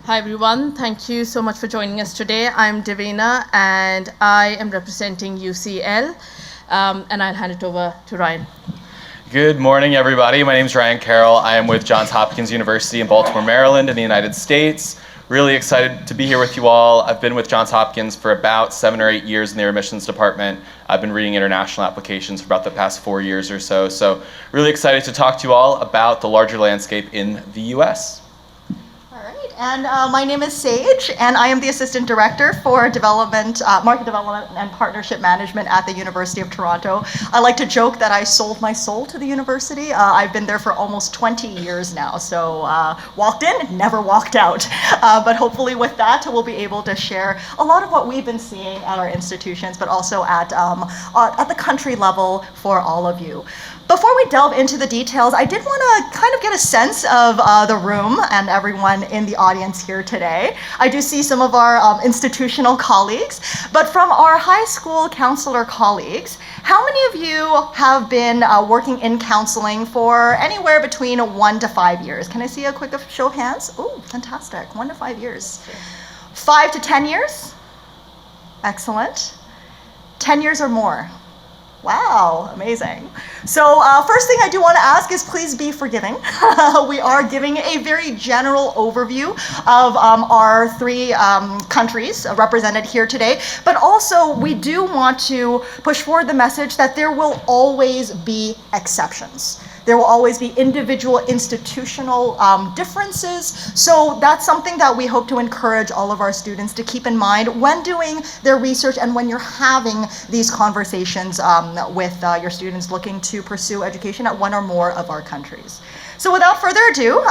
Hi everyone, thank you so much for joining us today. I'm Davina and I am representing UCL, and I'll hand it over to Ryan. Good morning, everybody. My name is Ryan Carroll. I am with Johns Hopkins University in Baltimore, Maryland in the United States. Really excited to be here with you all. I've been with Johns Hopkins for about 7 or 8 years in their admissions department. I've been reading international applications for about the past 4 years or so. So really excited to talk to you all about the larger landscape in the US. And my name is Sage, and I am the Assistant Director for Development, Market Development and Partnership Management at the University of Toronto. I like to joke that I sold my soul to the university. I've been there for almost 20 years now, so walked in, never walked out. But hopefully with that, we'll be able to share a lot of what we've been seeing at our institutions, but also at the country level for all of you. Before we delve into the details, I did want to kind of get a sense of the room and everyone in the audience here today. I do see some of our institutional colleagues, but from our high school counselor colleagues, how many of you have been working in counseling for anywhere between 1 to 5 years? Can I see a quick show of hands? Oh, fantastic, 1 to 5 years. 5 to 10 years? Excellent. 10 years or more? Wow, amazing. So first thing I do want to ask is please be forgiving. We are giving a very general overview of our 3 countries represented here today, but also we do want to push forward the message that there will always be exceptions. There will always be individual institutional differences. So that's something that we hope to encourage all of our students to keep in mind when doing their research and when you're having these conversations with your students looking to pursue education at one or more of our countries. So without further ado,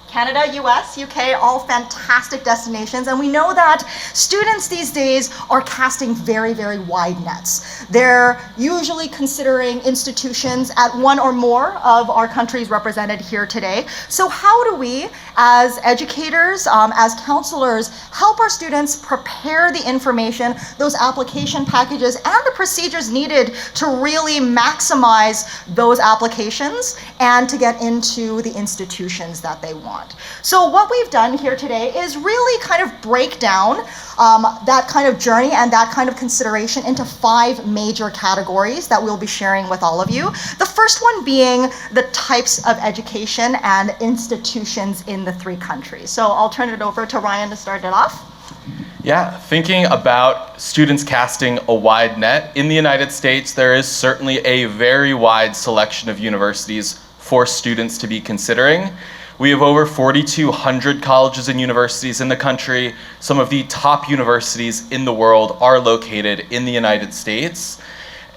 Canada, US, UK, all fantastic destinations. And we know that students these days are casting very, very wide nets. They're usually considering institutions at one or more of our countries represented here today. So how do we, as educators, as counselors, help our students prepare the information, those application packages, and the procedures needed to really maximize those applications and to get into the institutions that they want? So what we've done here today is really kind of break down that kind of journey and that kind of consideration into 5 major categories that we'll be sharing with all of you. The first one being the types of education and institutions in the 3 countries. So I'll turn it over to Ryan to start it off. Yeah, thinking about students casting a wide net, in the United States, there is certainly a very wide selection of universities for students to be considering. We have over 4,200 colleges and universities in the country. Some of the top universities in the world are located in the United States.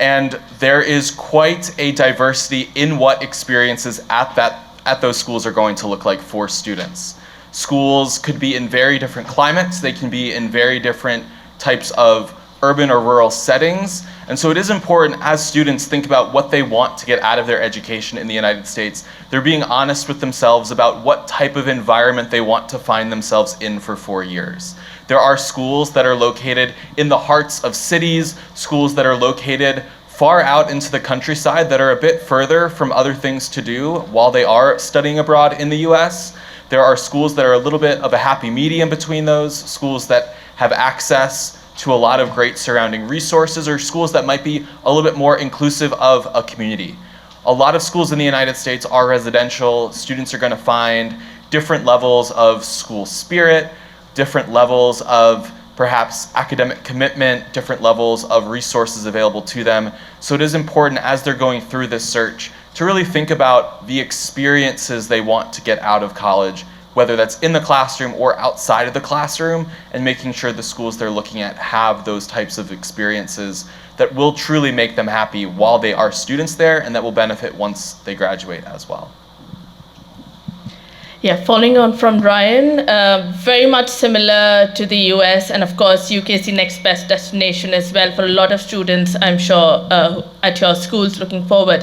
And there is quite a diversity in what experiences at those schools are going to look like for students. Schools could be in very different climates. They can be in very different types of urban or rural settings. And so it is important as students think about what they want to get out of their education in the United States, they're being honest with themselves about what type of environment they want to find themselves in for 4 years. There are schools that are located in the hearts of cities, schools that are located far out into the countryside that are a bit further from other things to do while they are studying abroad in the US. There are schools that are a little bit of a happy medium between those, schools that have access to a lot of great surrounding resources, or schools that might be a little bit more inclusive of a community. A lot of schools in the United States are residential. Students are going to find different levels of school spirit, different levels of perhaps academic commitment, different levels of resources available to them. So it is important as they're going through this search to really think about the experiences they want to get out of college, whether that's in the classroom or outside of the classroom, and making sure the schools they're looking at have those types of experiences that will truly make them happy while they are students there and that will benefit once they graduate as well. Yeah, following on from Ryan, very much similar to the US, and of course UK is the next best destination as well for a lot of students, I'm sure, at your schools looking forward.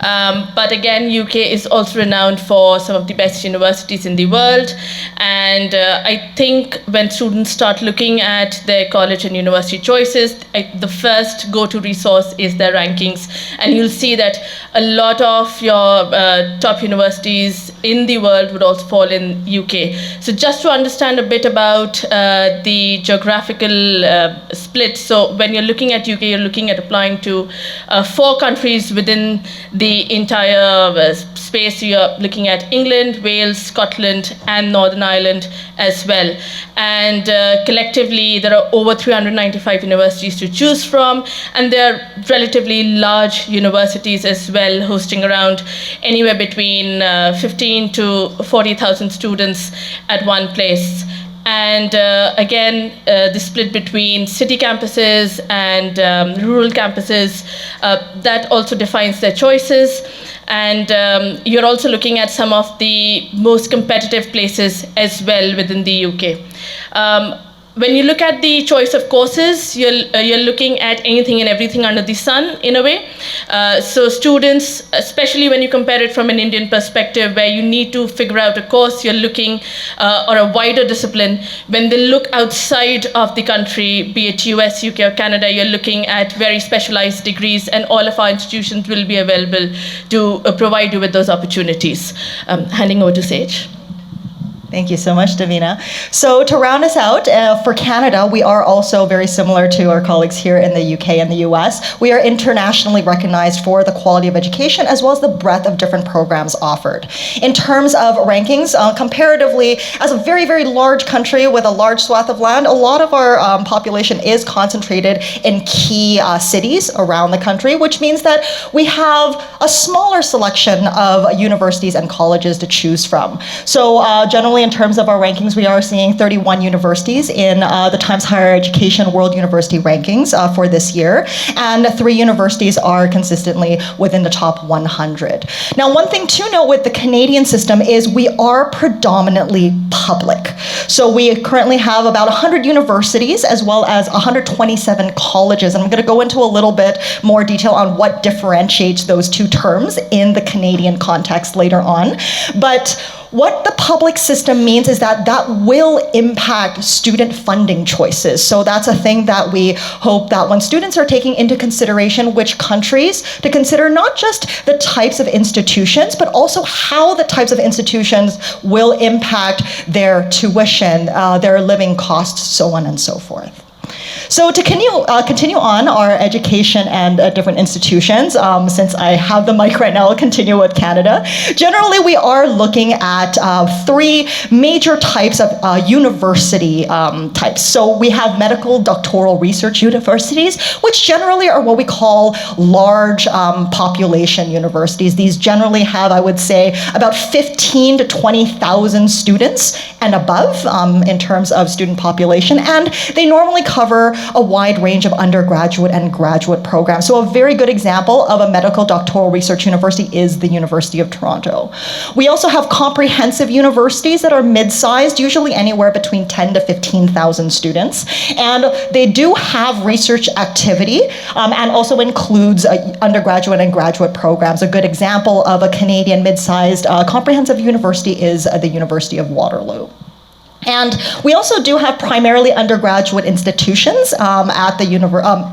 But again, UK is also renowned for some of the best universities in the world, and I think when students start looking at their college and university choices, the first go-to resource is their rankings, and you'll see that a lot of your top universities in the world would also both fall in UK. So just to understand a bit about the geographical split. So when you're looking at UK, you're looking at applying to 4 countries within the entire space. You're looking at England, Wales, Scotland, and Northern Ireland as well. And collectively, there are over 395 universities to choose from, and they're relatively large universities as well, hosting around anywhere between 15 to 40,000 students at one place. And again, the split between city campuses and rural campuses, that also defines their choices. And you're also looking at some of the most competitive places as well within the UK. When you look at the choice of courses, you're looking at anything and everything under the sun in a way. So students, especially when you compare it from an Indian perspective, where you need to figure out a course, you're looking or a wider discipline. When they look outside of the country, be it US, UK, or Canada, you're looking at very specialized degrees, and all of our institutions will be available to provide you with those opportunities. Handing over to Sage. Thank you so much, Davina. So to round us out, for Canada, we are also very similar to our colleagues here in the UK and the US. We are internationally recognized for the quality of education as well as the breadth of different programs offered. In terms of rankings, comparatively, as a very, very large country with a large swath of land, a lot of our population is concentrated in key cities around the country, which means that we have a smaller selection of universities and colleges to choose from. So generally, in terms of our rankings, we are seeing 31 universities in the Times Higher Education World University Rankings for this year, and 3 universities are consistently within the top 100. Now, one thing to note with the Canadian system is we are predominantly public. So we currently have about 100 universities as well as 127 colleges, and I'm going to go into a little bit more detail on what differentiates those two terms in the Canadian context later on. But what the public system means is that that will impact student funding choices. So that's a thing that we hope that when students are taking into consideration which countries to consider, not just the types of institutions, but also how the types of institutions will impact their tuition, their living costs, so on and so forth. So to continue on our education and different institutions, since I have the mic right now, I'll continue with Canada. Generally, we are looking at 3 major types of university types. So we have medical doctoral research universities, which generally are what we call large population universities. These generally have, I would say, about 15 to 20,000 students and above in terms of student population, and they normally cover a wide range of undergraduate and graduate programs. So a very good example of a medical doctoral research university is the University of Toronto. We also have comprehensive universities that are mid-sized, usually anywhere between 10 to 15,000 students, and they do have research activity and also includes undergraduate and graduate programs. A good example of a Canadian mid-sized comprehensive university is the University of Waterloo. And we also do have primarily undergraduate institutions at the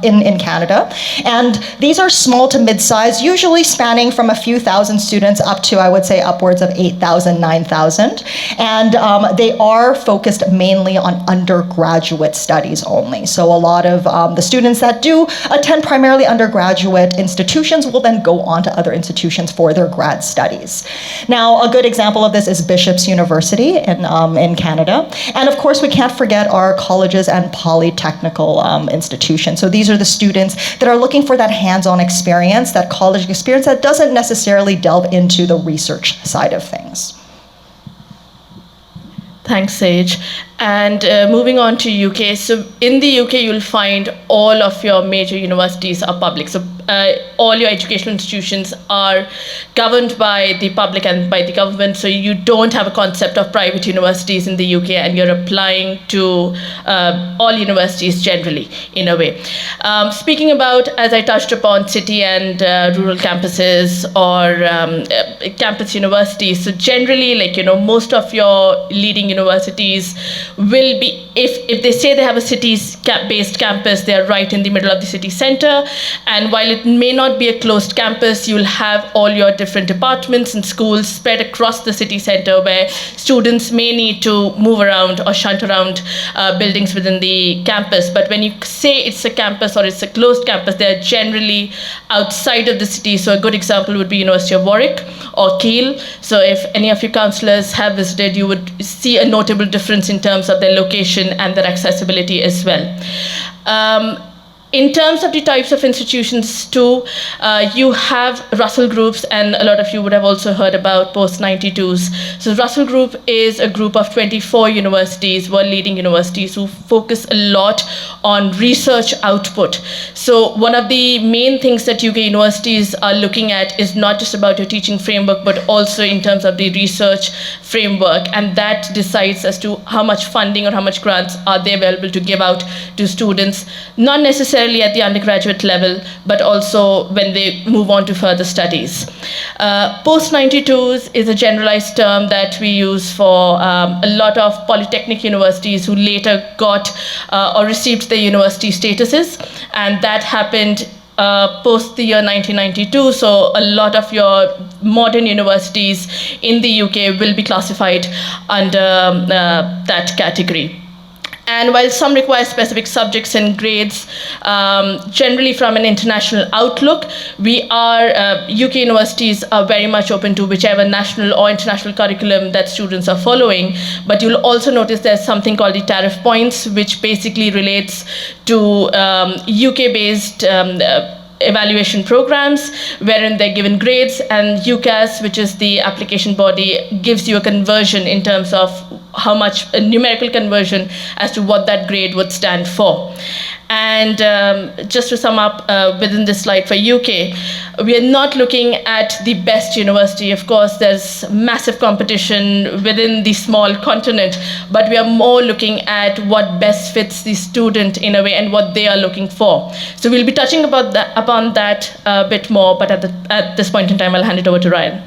in Canada, and these are small to mid-sized, usually spanning from a few thousand students up to, I would say, upwards of 8,000, 9,000, and they are focused mainly on undergraduate studies only. So a lot of the students that do attend primarily undergraduate institutions will then go on to other institutions for their grad studies. Now, a good example of this is Bishop's University in Canada. And of course, we can't forget our colleges and polytechnical institutions. So these are the students that are looking for that hands-on experience, that college experience that doesn't necessarily delve into the research side of things. Thanks, Sage. And moving on to UK. So in the UK, you'll find all of your major universities are public. So all your educational institutions are governed by the public and by the government. So you don't have a concept of private universities in the UK, and you're applying to all universities generally, in a way. Speaking about, as I touched upon, city and rural campuses or campus universities. So generally, most of your leading universities will be, if they say they have a city-based campus, they're right in the middle of the city center. And while it may not be a closed campus. You'll have all your different departments and schools spread across the city center where students may need to move around or shunt around buildings within the campus. But when you say it's a campus or it's a closed campus, they're generally outside of the city. So a good example would be University of Warwick or Kiel. So if any of your counselors have visited, you would see a notable difference in terms of their location and their accessibility as well. In terms of the types of institutions too, you have Russell groups, and a lot of you would have also heard about post-92s. So Russell Group is a group of 24 universities, world-leading universities, who focus a lot on research output. So one of the main things that UK universities are looking at is not just about your teaching framework, but also in terms of the research framework, and that decides as to how much funding or how much grants are they available to give out to students, not necessarily at the undergraduate level, but also when they move on to further studies. Post-92s is a generalized term that we use for a lot of polytechnic universities who later got or received their university statuses, and that happened post the year 1992, so a lot of your modern universities in the UK will be classified under that category. And while some require specific subjects and grades, generally from an international outlook, UK universities are very much open to whichever national or international curriculum that students are following. But you'll also notice there's something called the tariff points, which basically relates to UK-based evaluation programs wherein they're given grades, and UCAS, which is the application body, gives you a conversion in terms of how much, a numerical conversion as to what that grade would stand for. And just to sum up within this slide for UK, we are not looking at the best university. Of course, there's massive competition within the small continent, but we are more looking at what best fits the student in a way and what they are looking for. So we'll be touching upon that a bit more, but at this point in time, I'll hand it over to Ryan.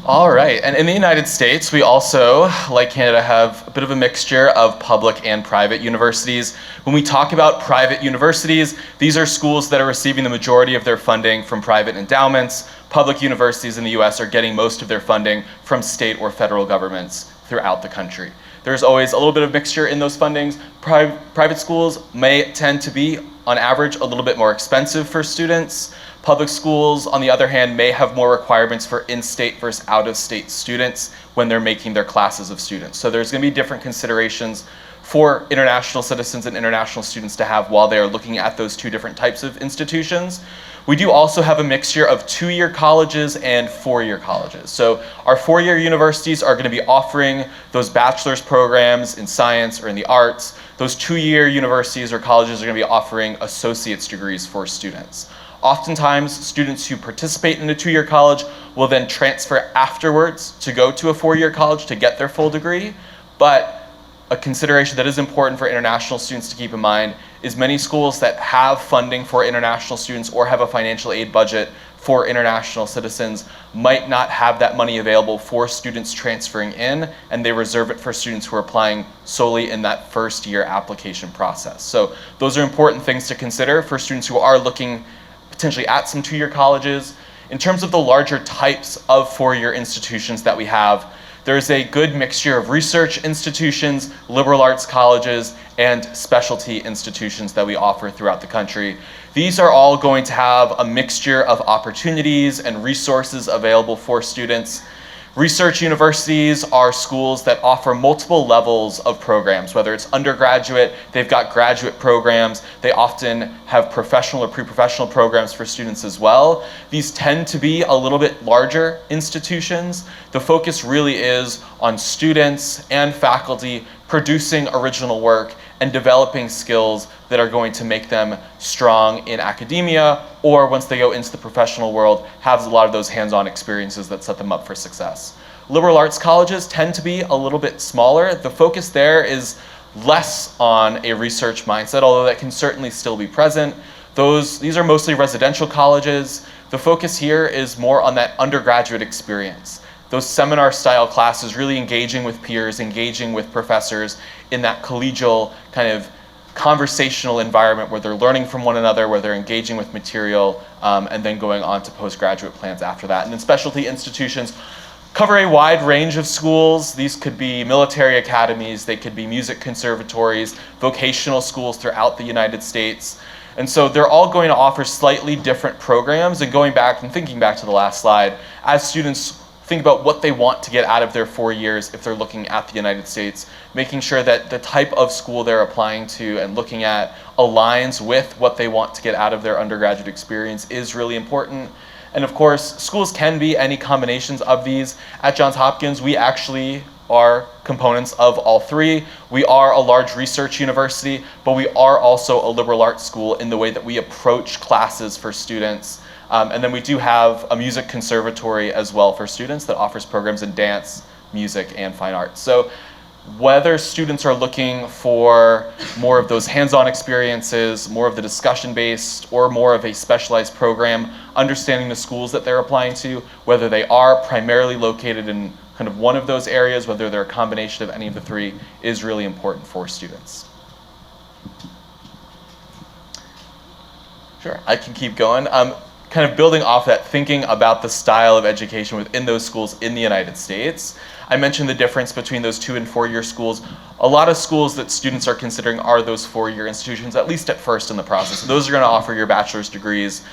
All right, and in the United States, we also, like Canada, have a bit of a mixture of public and private universities. When we talk about private universities, these are schools that are receiving the majority of their funding from private endowments. Public universities in the US are getting most of their funding from state or federal governments throughout the country. There's always a little bit of mixture in those fundings. Private schools may tend to be, on average, a little bit more expensive for students. Public schools, on the other hand, may have more requirements for in-state versus out-of-state students when they're making their classes of students. So there's going to be different considerations for international citizens and international students to have while they are looking at those two different types of institutions. We do also have a mixture of 2-year colleges and 4-year colleges. So our 4-year universities are going to be offering those bachelor's programs in science or in the arts. Those 2-year universities or colleges are going to be offering associate's degrees for students. Oftentimes, students who participate in a 2-year college will then transfer afterwards to go to a 4-year college to get their full degree. But a consideration that is important for international students to keep in mind is many schools that have funding for international students or have a financial aid budget for international citizens might not have that money available for students transferring in, and they reserve it for students who are applying solely in that first year application process. So those are important things to consider for students who are looking potentially at some 2-year colleges. In terms of the larger types of 4-year institutions that we have, there's a good mixture of research institutions, liberal arts colleges, and specialty institutions that we offer throughout the country. These are all going to have a mixture of opportunities and resources available for students. Research universities are schools that offer multiple levels of programs, whether it's undergraduate, they've got graduate programs, they often have professional or pre-professional programs for students as well. These tend to be a little bit larger institutions. The focus really is on students and faculty producing original work and developing skills that are going to make them strong in academia, or once they go into the professional world, have a lot of those hands-on experiences that set them up for success. Liberal arts colleges tend to be a little bit smaller. The focus there is less on a research mindset, although that can certainly still be present. These are mostly residential colleges. The focus here is more on that undergraduate experience. Those seminar-style classes, really engaging with peers, engaging with professors in that collegial kind of conversational environment where they're learning from one another, where they're engaging with material, and then going on to postgraduate plans after that. And then specialty institutions cover a wide range of schools. These could be military academies, they could be music conservatories, vocational schools throughout the United States. And so they're all going to offer slightly different programs. And going back and thinking back to the last slide, as students think about what they want to get out of their 4 years if they're looking at the United States, making sure that the type of school they're applying to and looking at aligns with what they want to get out of their undergraduate experience is really important. And of course, schools can be any combinations of these. At Johns Hopkins, we actually are components of all three. We are a large research university, but we are also a liberal arts school in the way that we approach classes for students. And then we do have a music conservatory as well for students that offers programs in dance, music, and fine arts. So whether students are looking for more of those hands-on experiences, more of the discussion-based, or more of a specialized program, understanding the schools that they're applying to, whether they are primarily located in kind of one of those areas, whether they're a combination of any of the three, is really important for students. Sure, I can keep going. Kind of building off that, thinking about the style of education within those schools in the United States. I mentioned the difference between those 2- and 4-year schools. A lot of schools that students are considering are those 4-year institutions, at least at first in the process. Those are going to offer your bachelor's degrees.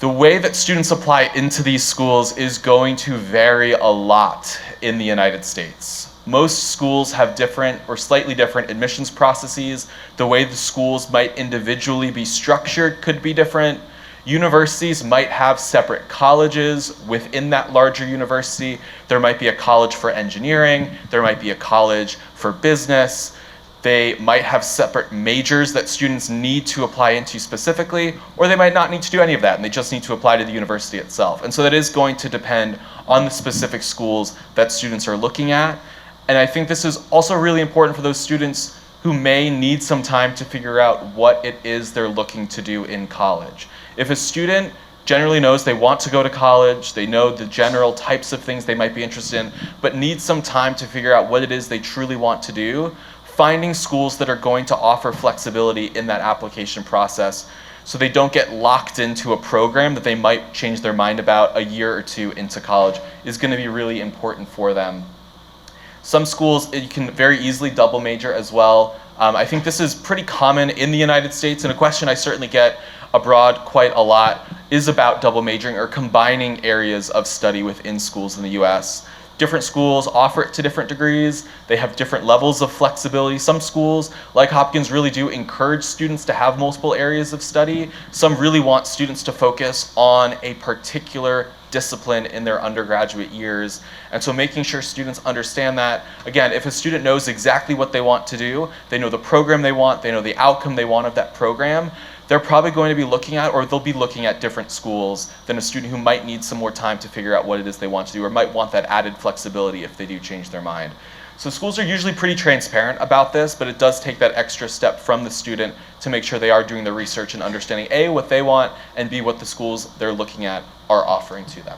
The way that students apply into these schools is going to vary a lot in the United States. Most schools have different or slightly different admissions processes. The way the schools might individually be structured could be different. Universities might have separate colleges within that larger university. There might be a college for engineering, there might be a college for business. They might have separate majors that students need to apply into specifically, or they might not need to do any of that and they just need to apply to the university itself. And so that is going to depend on the specific schools that students are looking at. And I think this is also really important for those students who may need some time to figure out what it is they're looking to do in college. If a student generally knows they want to go to college, they know the general types of things they might be interested in, but need some time to figure out what it is they truly want to do, finding schools that are going to offer flexibility in that application process so they don't get locked into a program that they might change their mind about a year or two into college is going to be really important for them. Some schools, you can very easily double major as well. I think this is pretty common in the United States, and a question I certainly get abroad quite a lot is about double majoring or combining areas of study within schools in the US. Different schools offer it to different degrees. They have different levels of flexibility. Some schools, like Hopkins, really do encourage students to have multiple areas of study. Some really want students to focus on a particular discipline in their undergraduate years. And so making sure students understand that, again, if a student knows exactly what they want to do, they know the program they want, they know the outcome they want of that program, they're probably going to be looking at, or they'll be looking at different schools than a student who might need some more time to figure out what it is they want to do, or might want that added flexibility if they do change their mind. So schools are usually pretty transparent about this, but it does take that extra step from the student to make sure they are doing the research and understanding A, what they want, and B, what the schools they're looking at are offering to them.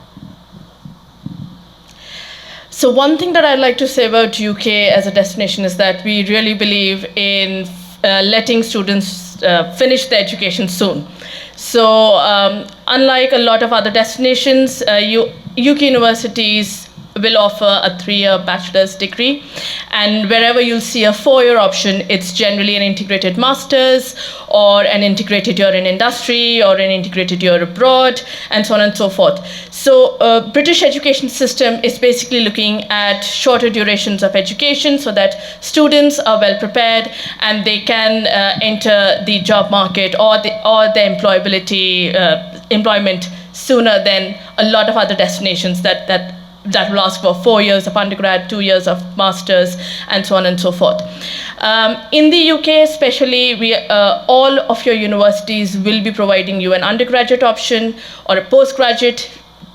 So one thing that I'd like to say about UK as a destination is that we really believe in letting students finish their education soon. So unlike a lot of other destinations, UK universities will offer a 3-year bachelor's degree, and wherever you'll see a 4-year option, it's generally an integrated master's or an integrated year in industry or an integrated year abroad, and so on and so forth. So British education system is basically looking at shorter durations of education so that students are well prepared and they can enter the job market or the employment sooner than a lot of other destinations that will ask for 4 years of undergrad, 2 years of masters, and so on and so forth. In the UK especially, all of your universities will be providing you an undergraduate option or a postgraduate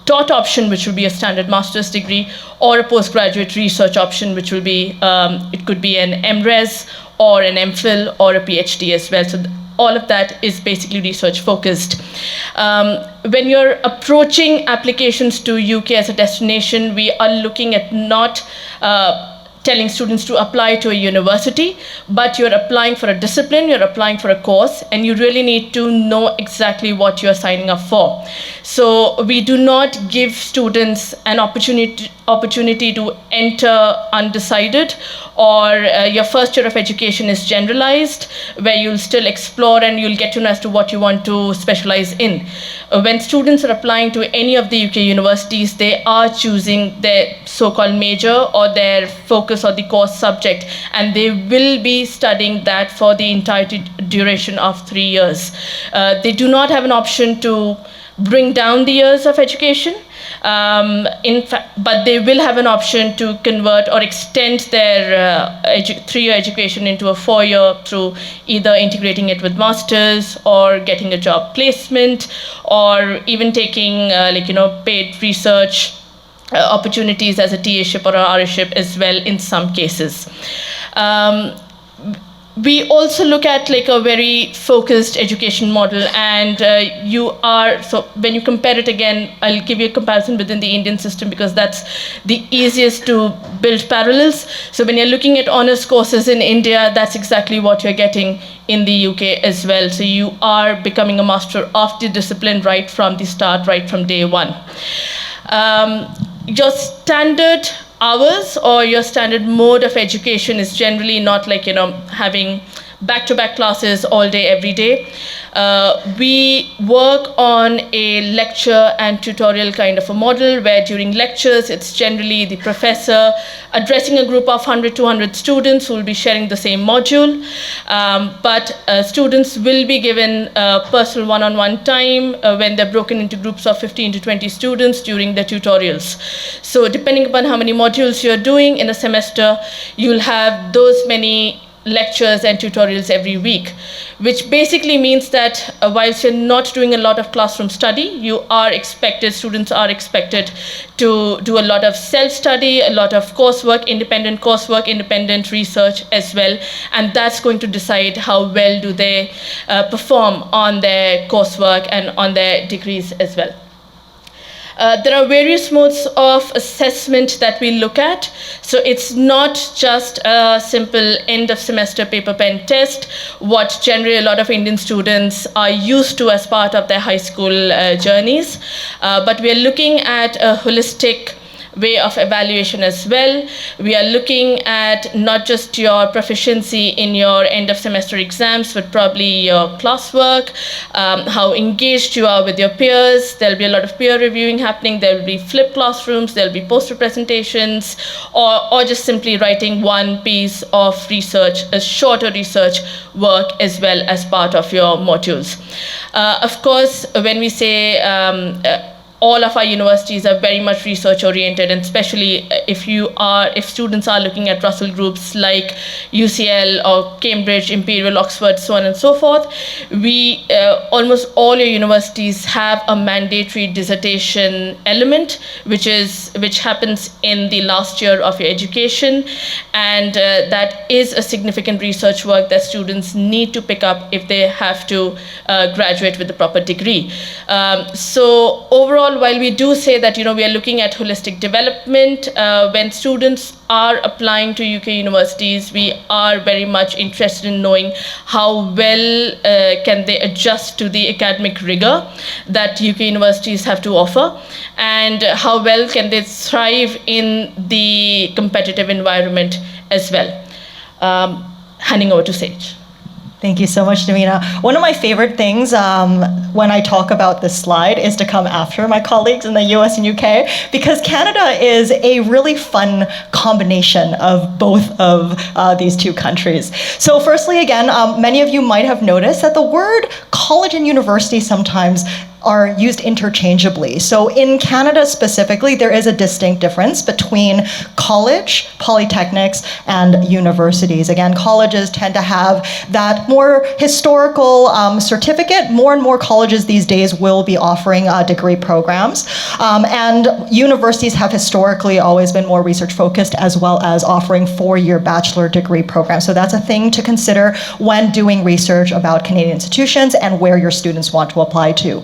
taught option, which will be a standard master's degree, or a postgraduate research option, which will be, it could be an MRes or an MPhil or a PhD as well. So all of that is basically research focused. When you're approaching applications to UK as a destination, we are looking at not telling students to apply to a university, but you're applying for a discipline, you're applying for a course, and you really need to know exactly what you're signing up for. So we do not give students an opportunity to enter undecided, or your first year of education is generalized, where you'll still explore and you'll get to know as to what you want to specialize in. When students are applying to any of the UK universities, they are choosing their so-called major or their focus or the course subject, and they will be studying that for the entire duration of 3 years. They do not have an option to bring down the years of education. In fact, but they will have an option to convert or extend their 3-year education into a 4-year through either integrating it with masters or getting a job placement, or even taking paid research opportunities as a TA-ship or a RA-ship as well in some cases. We also look at like a very focused education model, and so when you compare it again, I'll give you a comparison within the Indian system because that's the easiest to build parallels. So when you're looking at honors courses in India, that's exactly what you're getting in the UK as well. So you are becoming a master of the discipline right from the start, right from day one. Your standard hours or your standard mode of education is generally not like having back-to-back classes all day every day. We work on a lecture and tutorial kind of a model where during lectures it's generally the professor addressing a group of 100-200 students who will be sharing the same module, but students will be given personal one-on-one time when they're broken into groups of 15 to 20 students during the tutorials. So depending upon how many modules you're doing in a semester, you'll have those many lectures and tutorials every week, which basically means that whilst you're not doing a lot of classroom study, students are expected to do a lot of self-study, a lot of coursework, independent research as well, and that's going to decide how well do they perform on their coursework and on their degrees as well. There are various modes of assessment that we look at. So it's not just a simple end of semester paper pen test, what generally a lot of Indian students are used to as part of their high school journeys. But we are looking at a holistic way of evaluation as well. We are looking at not just your proficiency in your end of semester exams, but probably your classwork, how engaged you are with your peers. There'll be a lot of peer reviewing happening. There will be flipped classrooms, there'll be poster presentations, or just simply writing one piece of research, a shorter research work as well as part of your modules. Of course, when we say all of our universities are very much research oriented, and especially if students are looking at Russell groups like UCL or Cambridge, Imperial, Oxford, so on and so forth, almost all your universities have a mandatory dissertation element, which happens in the last year of your education, and that is a significant research work that students need to pick up if they have to graduate with the proper degree. So overall, while we do say that we are looking at holistic development, when students are applying to UK universities, we are very much interested in knowing how well can they adjust to the academic rigor that UK universities have to offer, and how well can they thrive in the competitive environment as well. Handing over to Sage. Thank you so much, Davina. One of my favorite things when I talk about this slide is to come after my colleagues in the US and UK, because Canada is a really fun combination of both of these two countries. So firstly, again, many of you might have noticed that the word college and university sometimes are used interchangeably. So in Canada specifically, there is a distinct difference between college, polytechnics, and universities. Again, colleges tend to have that more historical certificate. More and more colleges these days will be offering degree programs. And universities have historically always been more research focused, as well as offering 4-year bachelor degree programs. So that's a thing to consider when doing research about Canadian institutions and where your students want to apply to.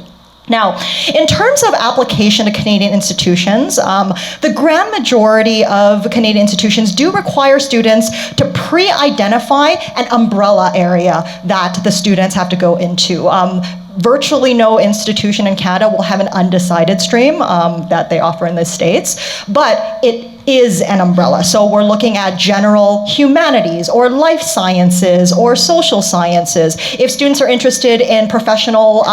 Now, in terms of application to Canadian institutions, the grand majority of Canadian institutions do require students to pre-identify an umbrella area that the students have to go into. Virtually no institution in Canada will have an undecided stream that they offer in the States, but it is an umbrella. So we're looking at general humanities or life sciences or social sciences. If students are interested in professional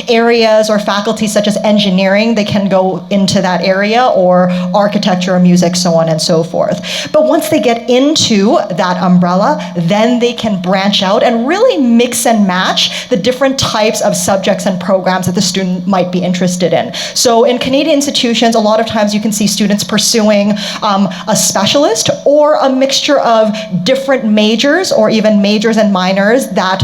areas or faculties such as engineering, they can go into that area, or architecture or music, so on and so forth. But once they get into that umbrella, then they can branch out and really mix and match the different types of subjects and programs that the student might be interested in. So in Canadian institutions, a lot of times you can see students pursuing a specialist or a mixture of different majors, or even majors and minors that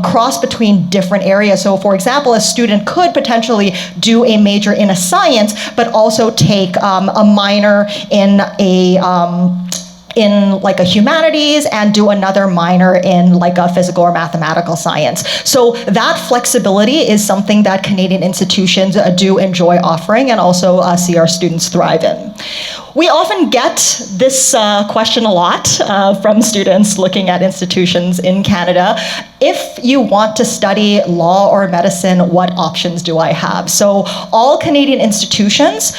cross between different areas. So for example, a student could potentially do a major in a science, but also take a minor in like a humanities and do another minor in like a physical or mathematical science. So that flexibility is something that Canadian institutions do enjoy offering, and also see our students thrive in. We often get this question a lot from students looking at institutions in Canada. If you want to study law or medicine, what options do I have? So all Canadian institutions,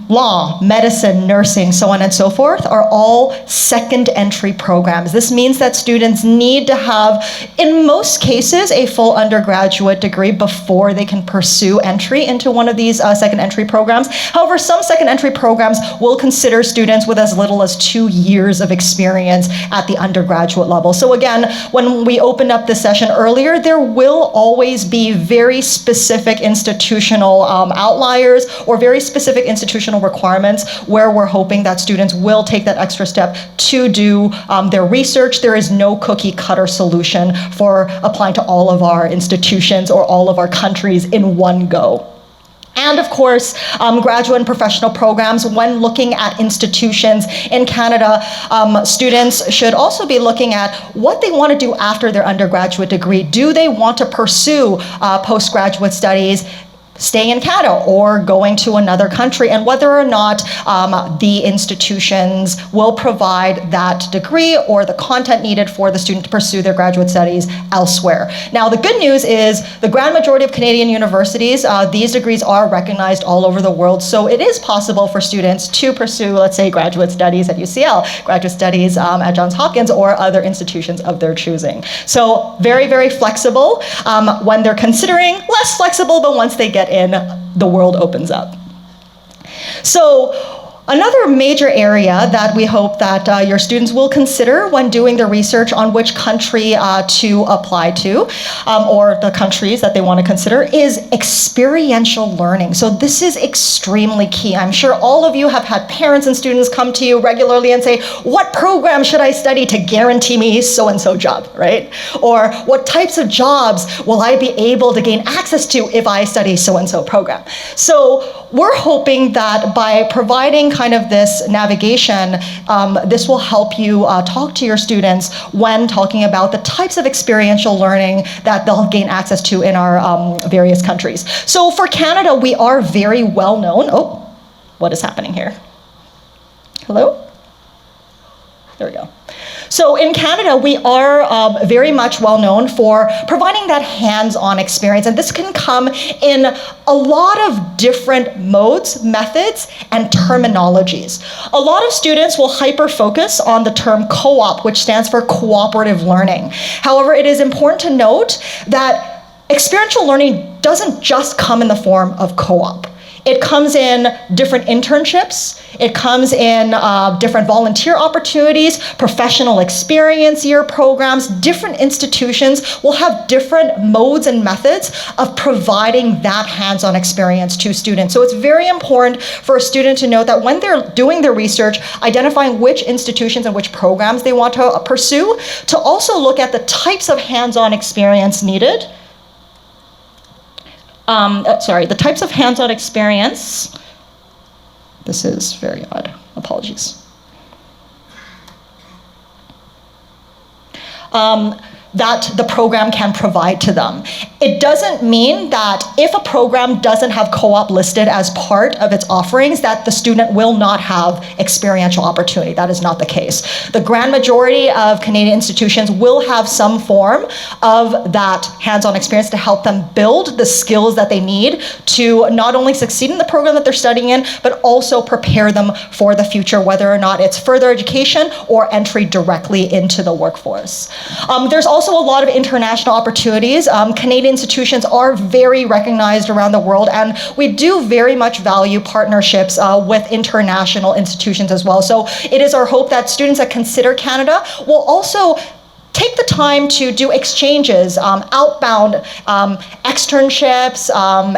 law, medicine, nursing, so on and so forth, are all second entry programs. This means that students need to have, in most cases, a full undergraduate degree before they can pursue entry into one of these second entry programs. However, some second entry programs will consider students with as little as 2 years of experience at the undergraduate level. So again, when we opened up this session earlier, there will always be very specific institutional outliers or very specific institutional requirements where we're hoping that students will take that extra step to do their research. There is no cookie cutter solution for applying to all of our institutions or all of our countries in one go. And of course, graduate and professional programs. When looking at institutions in Canada, students should also be looking at what they want to do after their undergraduate degree. Do they want to pursue postgraduate studies, staying in Canada, or going to another country, and whether or not the institutions will provide that degree or the content needed for the student to pursue their graduate studies elsewhere. Now, the good news is the grand majority of Canadian universities, these degrees are recognized all over the world, so it is possible for students to pursue, let's say, graduate studies at UCL, graduate studies at Johns Hopkins, or other institutions of their choosing. So very, very flexible when they're considering, less flexible, but once they get in, the world opens up. So another major area that we hope that your students will consider when doing their research on which country to apply to, or the countries that they want to consider, is experiential learning. So this is extremely key. I'm sure all of you have had parents and students come to you regularly and say, what program should I study to guarantee me so-and-so job, right? Or what types of jobs will I be able to gain access to if I study so-and-so program? So we're hoping that by providing kind of this navigation, this will help you talk to your students when talking about the types of experiential learning that they'll gain access to in our various countries. So for Canada, we are very well known. Oh, what is happening here? Hello? There we go. So in Canada, we are very much well known for providing that hands-on experience, and this can come in a lot of different modes, methods, and terminologies. A lot of students will hyper-focus on the term co-op, which stands for cooperative learning. However, it is important to note that experiential learning doesn't just come in the form of co-op. It comes in different internships, it comes in different volunteer opportunities, professional experience year programs. Different institutions will have different modes and methods of providing that hands-on experience to students. So it's very important for a student to know that when they're doing their research, identifying which institutions and which programs they want to pursue, to also look at the types of hands-on experience needed. The types of hands-on experience. This is very odd, apologies. that the program can provide to them. It doesn't mean that if a program doesn't have co-op listed as part of its offerings, that the student will not have experiential opportunity. That is not the case. The grand majority of Canadian institutions will have some form of that hands-on experience to help them build the skills that they need to not only succeed in the program that they're studying in, but also prepare them for the future, whether or not it's further education or entry directly into the workforce. There's also a lot of international opportunities. Canadian institutions are very recognized around the world, and we do very much value partnerships with international institutions as well. So it is our hope that students that consider Canada will also take the time to do exchanges, outbound externships,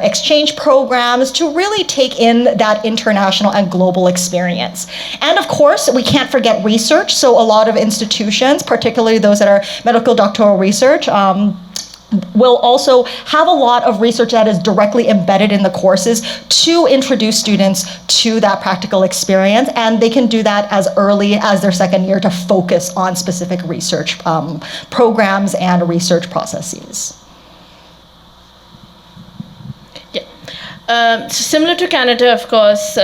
exchange programs to really take in that international and global experience. And of course, we can't forget research. So a lot of institutions, particularly those that are medical doctoral research, will also have a lot of research that is directly embedded in the courses to introduce students to that practical experience, and they can do that as early as their second year to focus on specific research programs and research processes. So similar to Canada, of course,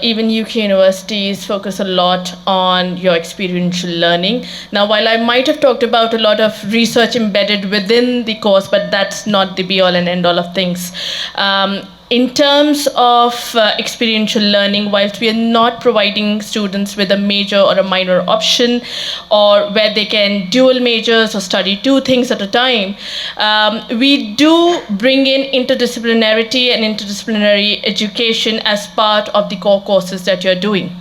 even UK universities focus a lot on your experiential learning. Now, while I might have talked about a lot of research embedded within the course, but that's not the be-all and end-all of things. In terms of experiential learning, whilst we are not providing students with a major or a minor option, or where they can dual majors or study two things at a time, we do bring in interdisciplinarity and interdisciplinary education as part of the core courses that you're doing.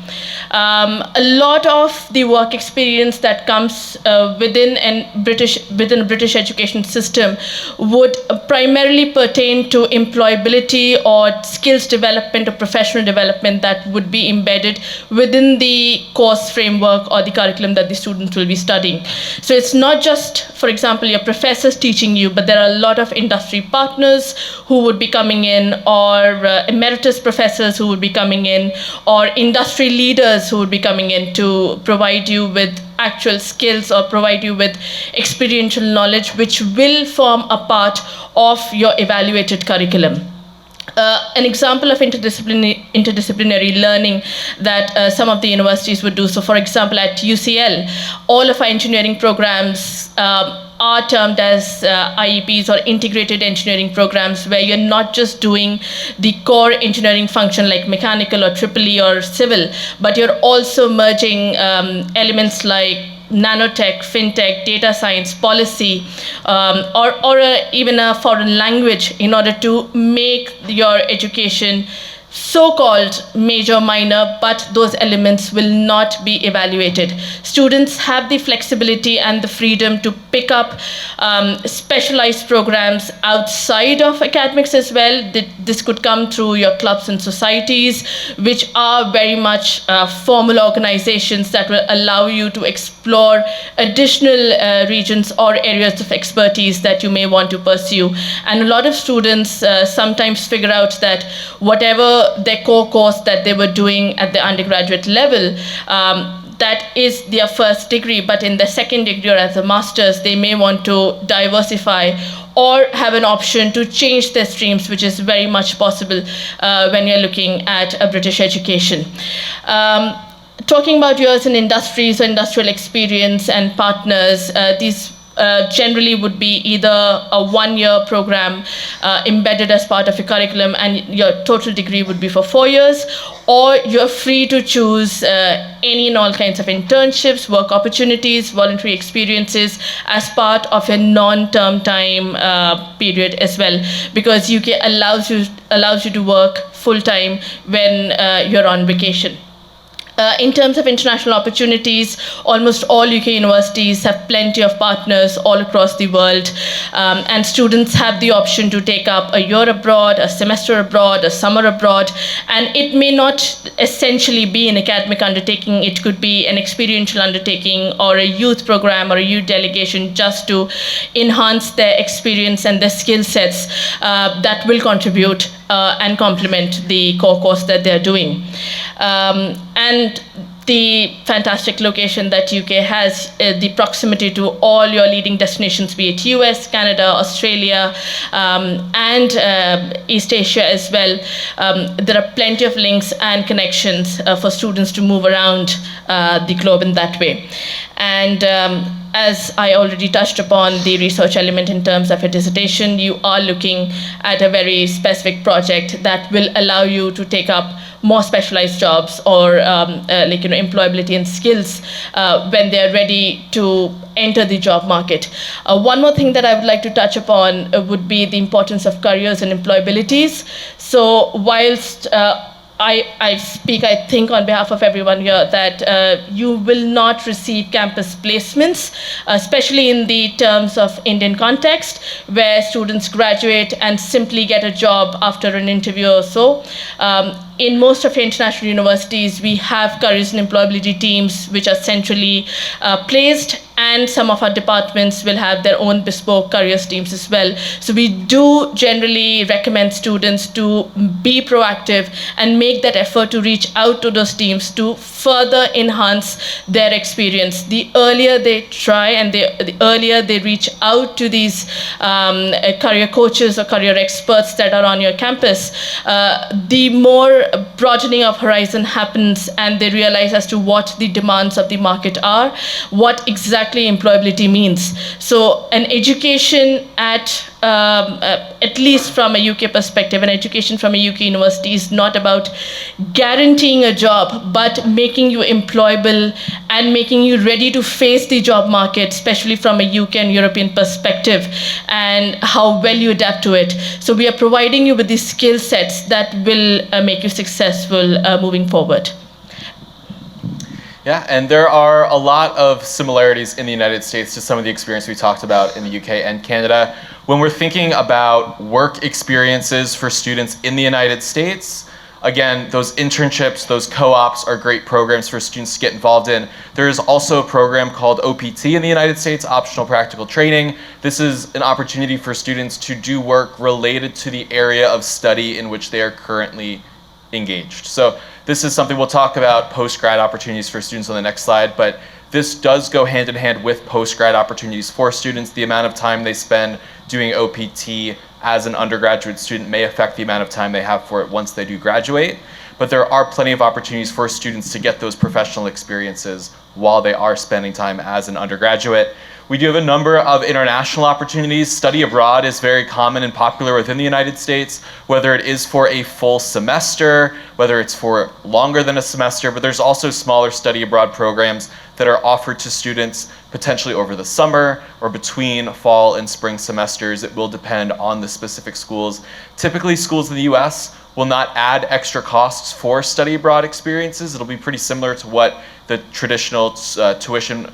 A lot of the work experience that comes within a British education system would primarily pertain to employability or skills development or professional development that would be embedded within the course framework or the curriculum that the students will be studying. So it's not just, for example, your professors teaching you, but there are a lot of industry partners who would be coming in, or emeritus professors who would be coming in, or industry leaders who would be coming in to provide you with actual skills or provide you with experiential knowledge, which will form a part of your evaluated curriculum. An example of interdisciplinary learning that some of the universities would do. So, for example, at UCL, all of our engineering programs are termed as IEPs, or integrated engineering programs, where you're not just doing the core engineering function like mechanical or EEE or civil, but you're also merging elements like nanotech, fintech, data science, policy, or even a foreign language, in order to make your education so-called major, minor, but those elements will not be evaluated. Students have the flexibility and the freedom to pick up specialized programs outside of academics as well. This could come through your clubs and societies, which are very much formal organizations that will allow you to explore additional regions or areas of expertise that you may want to pursue. And a lot of students sometimes figure out that whatever their core course that they were doing at the undergraduate level, that is their first degree, but in the second degree or as a master's, they may want to diversify or have an option to change their streams, which is very much possible when you're looking at a British education. Talking about years in industries, or industrial experience and partners, these generally would be either a one-year program embedded as part of your curriculum, and your total degree would be for 4 years, or you're free to choose any and all kinds of internships, work opportunities, voluntary experiences as part of your non-term time period as well, because UK allows you to work full-time when you're on vacation. In terms of international opportunities, almost all UK universities have plenty of partners all across the world, and students have the option to take up a year abroad, a semester abroad, a summer abroad, and it may not essentially be an academic undertaking. It could be an experiential undertaking or a youth program or a youth delegation, just to enhance their experience and their skill sets that will contribute and complement the core course that they're doing. And the fantastic location that UK has, the proximity to all your leading destinations, be it US, Canada, Australia, and East Asia as well. There are plenty of links and connections for students to move around the globe in that way. And as I already touched upon the research element in terms of a dissertation, you are looking at a very specific project that will allow you to take up more specialized jobs or employability and skills when they're ready to enter the job market. One more thing that I would like to touch upon would be the importance of careers and employabilities. So whilst I speak, I think, on behalf of everyone here that you will not receive campus placements, especially in the terms of Indian context, where students graduate and simply get a job after an interview or so. In most of international universities, we have careers and employability teams which are centrally placed, and some of our departments will have their own bespoke careers teams as well. So we do generally recommend students to be proactive and make that effort to reach out to those teams to further enhance their experience. The earlier they try and the earlier they reach out to these career coaches or career experts that are on your campus, the more broadening of horizon happens, and they realize as to what the demands of the market are, what exactly employability means. So an education at least from a UK perspective, an education from a UK university is not about guaranteeing a job, but making you employable and making you ready to face the job market, especially from a UK and European perspective, and how well you adapt to it. So we are providing you with the skill sets that will make you successful moving forward. Yeah, and there are a lot of similarities in the United States to some of the experience we talked about in the UK and Canada. When we're thinking about work experiences for students in the United States, again, those internships, those co-ops are great programs for students to get involved in. There is also a program called OPT in the United States, Optional Practical Training. This is an opportunity for students to do work related to the area of study in which they are currently engaged. So this is something we'll talk about, post-grad opportunities for students, on the next slide, but this does go hand in hand with post-grad opportunities for students. The amount of time they spend doing OPT as an undergraduate student may affect the amount of time they have for it once they do graduate, but there are plenty of opportunities for students to get those professional experiences while they are spending time as an undergraduate. We do have a number of international opportunities. Study abroad is very common and popular within the United States, whether it is for a full semester, whether it's for longer than a semester, but there's also smaller study abroad programs that are offered to students potentially over the summer or between fall and spring semesters. It will depend on the specific schools. Typically, schools in the US will not add extra costs for study abroad experiences. It'll be pretty similar to what the traditional tuition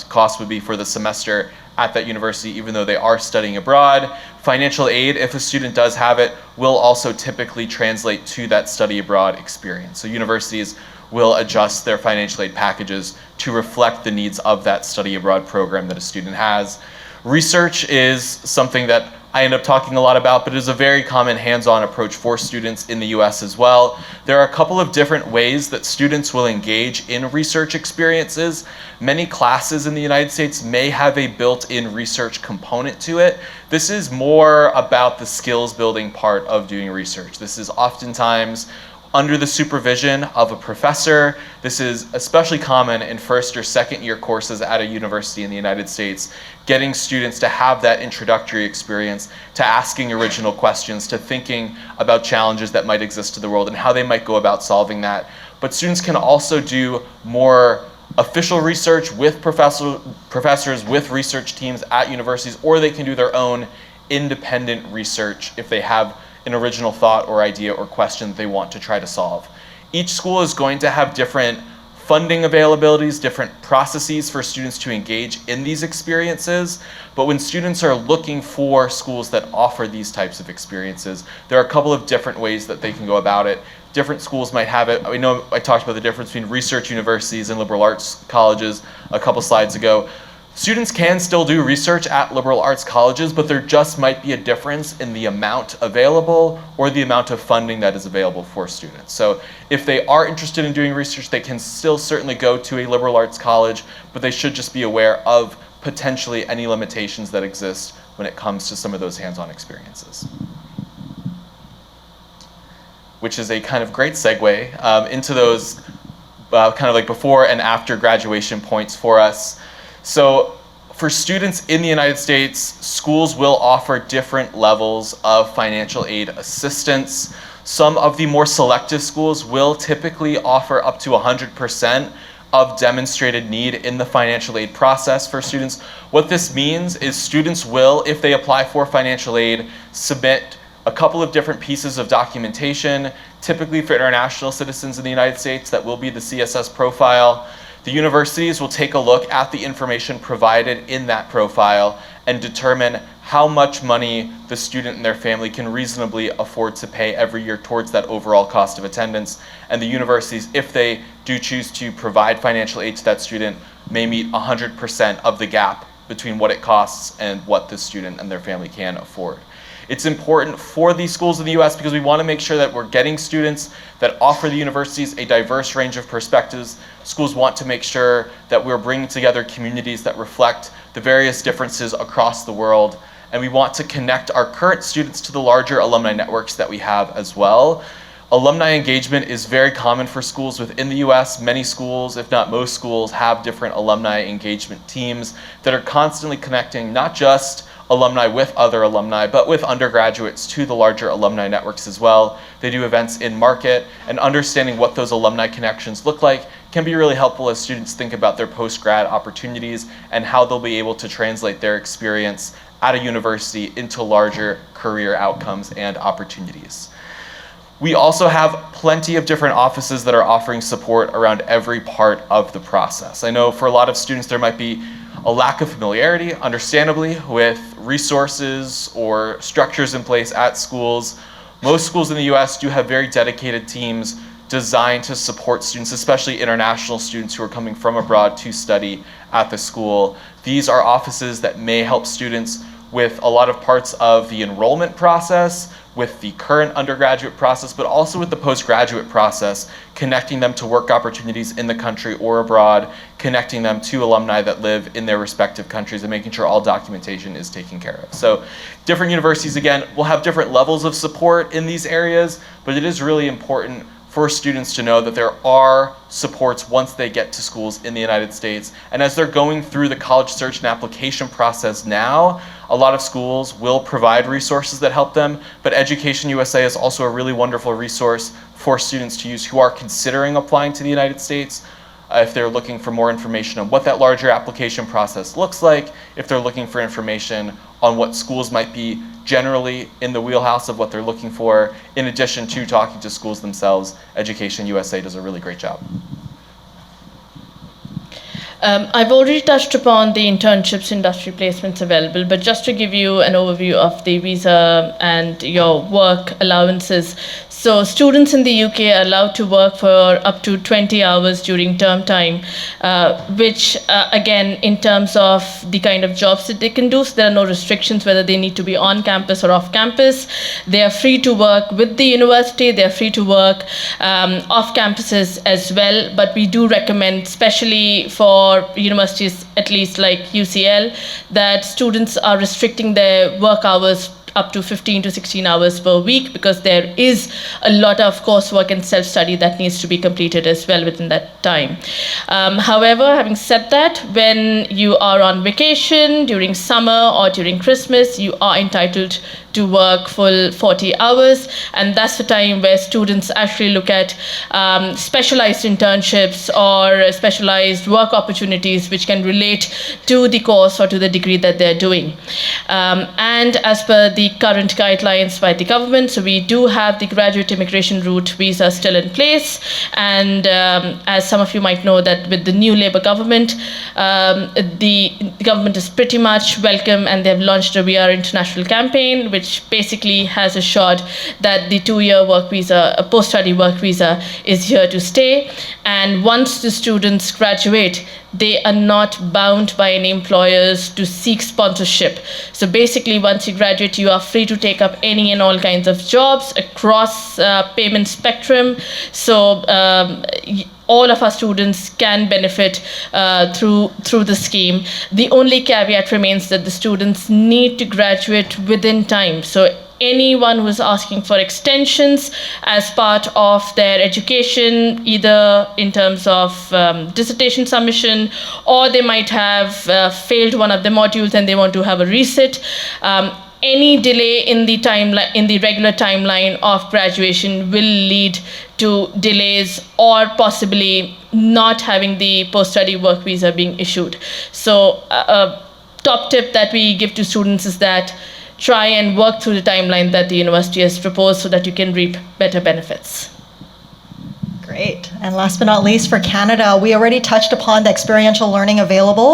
cost would be for the semester at that university, even though they are studying abroad. Financial aid, if a student does have it, will also typically translate to that study abroad experience. So universities will adjust their financial aid packages to reflect the needs of that study abroad program that a student has. Research is something that I end up talking a lot about, but it is a very common hands-on approach for students in the US as well. There are a couple of different ways that students will engage in research experiences. Many classes in the United States may have a built-in research component to it. This is more about the skills building part of doing research. This is oftentimes under the supervision of a professor. This is especially common in first or second year courses at a university in the United States, getting students to have that introductory experience to asking original questions, to thinking about challenges that might exist in the world and how they might go about solving that. But students can also do more official research with professors, with research teams at universities, or they can do their own independent research if they have an original thought or idea or question that they want to try to solve. Each school is going to have different funding availabilities, different processes for students to engage in these experiences, but when students are looking for schools that offer these types of experiences, there are a couple of different ways that they can go about it. Different schools might have it. I know I talked about the difference between research universities and liberal arts colleges a couple slides ago. Students can still do research at liberal arts colleges, but there just might be a difference in the amount available or the amount of funding that is available for students. So if they are interested in doing research, they can still certainly go to a liberal arts college, but they should just be aware of potentially any limitations that exist when it comes to some of those hands-on experiences. Which is a kind of great segue into those kind of like before and after graduation points for us. So for students in the United States, schools will offer different levels of financial aid assistance. Some of the more selective schools will typically offer up to 100% of demonstrated need in the financial aid process for students. What this means is students will, if they apply for financial aid, submit a couple of different pieces of documentation. Typically for international citizens in the United States, that will be the CSS profile. The universities will take a look at the information provided in that profile and determine how much money the student and their family can reasonably afford to pay every year towards that overall cost of attendance. And the universities, if they do choose to provide financial aid to that student, may meet 100% of the gap between what it costs and what the student and their family can afford. It's important for these schools in the US because we want to make sure that we're getting students that offer the universities a diverse range of perspectives. Schools want to make sure that we're bringing together communities that reflect the various differences across the world. And we want to connect our current students to the larger alumni networks that we have as well. Alumni engagement is very common for schools within the US. Many schools, if not most schools, have different alumni engagement teams that are constantly connecting not just alumni with other alumni, but with undergraduates to the larger alumni networks as well. They do events in market, and understanding what those alumni connections look like can be really helpful as students think about their post-grad opportunities and how they'll be able to translate their experience at a university into larger career outcomes and opportunities. We also have plenty of different offices that are offering support around every part of the process. I know for a lot of students there might be a lack of familiarity, understandably, with resources or structures in place at schools. Most schools in the US do have very dedicated teams designed to support students, especially international students who are coming from abroad to study at the school. These are offices that may help students with a lot of parts of the enrollment process, with the current undergraduate process, but also with the postgraduate process, connecting them to work opportunities in the country or abroad, connecting them to alumni that live in their respective countries, and making sure all documentation is taken care of. So different universities, again, will have different levels of support in these areas, but it is really important for students to know that there are supports once they get to schools in the United States. And as they're going through the college search and application process now, a lot of schools will provide resources that help them, but Education USA is also a really wonderful resource for students to use who are considering applying to the United States. If they're looking for more information on what that larger application process looks like, if they're looking for information on what schools might be generally in the wheelhouse of what they're looking for, in addition to talking to schools themselves, Education USA does a really great job. I've already touched upon the internships, industry placements available, but just to give you an overview of the visa and your work allowances. So students in the UK are allowed to work for up to 20 hours during term time, which again, in terms of the kind of jobs that they can do, so there are no restrictions whether they need to be on campus or off campus. They are free to work with the university, they are free to work off campuses as well, but we do recommend, especially for universities, at least like UCL, that students are restricting their work hours up to 15 to 16 hours per week, because there is a lot of coursework and self-study that needs to be completed as well within that time. However, having said that, when you are on vacation during summer or during Christmas, you are entitled to work full 40 hours, and that's the time where students actually look at specialized internships or specialized work opportunities which can relate to the course or to the degree that they're doing. And as per the current guidelines by the government, so we do have the graduate immigration route visa still in place, and as some of you might know, that with the new Labour government, the government is pretty much welcome, and they've launched a We Are International campaign, which which basically has assured that the 2-year work visa, a post-study work visa, is here to stay. And once the students graduate, they are not bound by any employers to seek sponsorship. So basically, once you graduate, you are free to take up any and all kinds of jobs across payment spectrum. So all of our students can benefit through the scheme. The only caveat remains that the students need to graduate within time. So anyone who is asking for extensions as part of their education, either in terms of dissertation submission, or they might have failed one of the modules and they want to have a resit. Any delay in the timeline, in the regular timeline of graduation, will lead to delays or possibly not having the post-study work visa being issued. So a top tip that we give to students is that try and work through the timeline that the university has proposed so that you can reap better benefits. Great. And last but not least, for Canada, we already touched upon the experiential learning available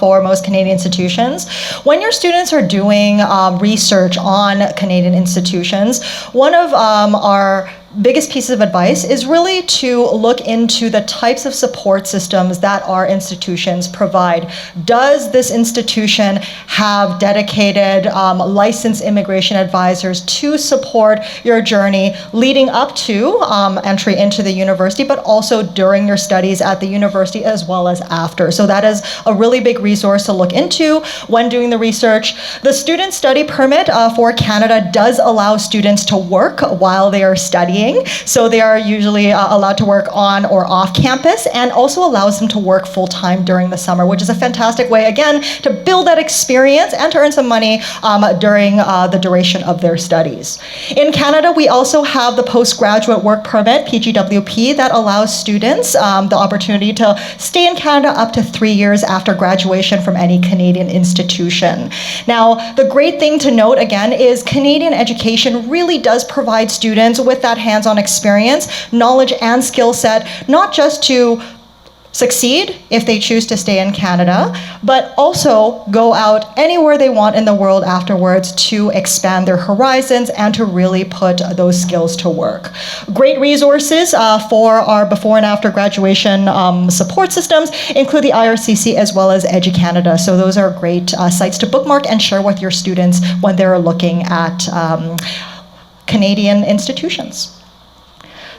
for most Canadian institutions. When your students are doing research on Canadian institutions, one of our biggest piece of advice is really to look into the types of support systems that our institutions provide. Does this institution have dedicated licensed immigration advisors to support your journey leading up to entry into the university, but also during your studies at the university as well as after? So that is a really big resource to look into when doing the research. The student study permit for Canada does allow students to work while they are studying. So they are usually allowed to work on or off campus, and also allows them to work full-time during the summer, which is a fantastic way, again, to build that experience and to earn some money during the duration of their studies. In Canada, we also have the postgraduate work permit, PGWP, that allows students the opportunity to stay in Canada up to 3 years after graduation from any Canadian institution. Now, the great thing to note, again, is Canadian education really does provide students with that hands-on experience, knowledge, and skill set, not just to succeed if they choose to stay in Canada, but also go out anywhere they want in the world afterwards to expand their horizons and to really put those skills to work. Great resources for our before and after graduation support systems include the IRCC as well as EduCanada. So those are great sites to bookmark and share with your students when they're looking at Canadian institutions.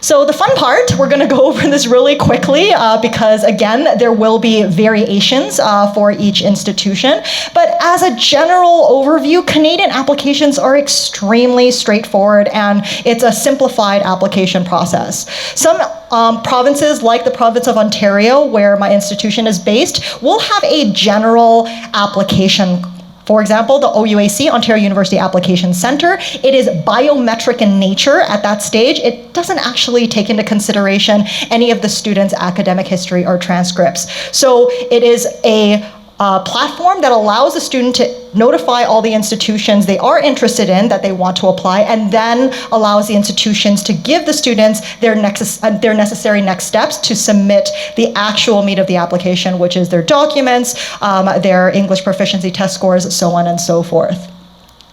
So the fun part, we're going to go over this really quickly because, again, there will be variations for each institution. But as a general overview, Canadian applications are extremely straightforward, and it's a simplified application process. Some provinces, like the province of Ontario, where my institution is based, will have a general application. For example, the OUAC, Ontario University Application Centre, it is biometric in nature at that stage. It doesn't actually take into consideration any of the students' academic history or transcripts. So it is a platform that allows the student to notify all the institutions they are interested in that they want to apply, and then allows the institutions to give the students their necessary next steps to submit the actual meat of the application, which is their documents, their English proficiency test scores, so on and so forth.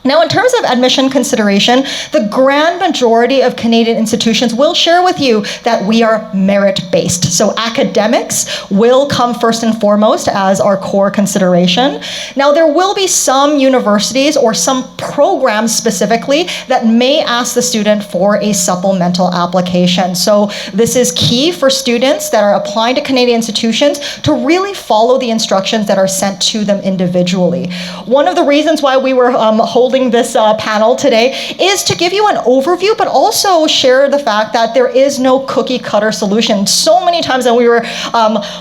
Now, in terms of admission consideration, the grand majority of Canadian institutions will share with you that we are merit-based. So academics will come first and foremost as our core consideration. Now, there will be some universities or some programs specifically that may ask the student for a supplemental application. So this is key for students that are applying to Canadian institutions to really follow the instructions that are sent to them individually. One of the reasons why we were holding this panel today is to give you an overview, but also share the fact that there is no cookie cutter solution. So many times, and we were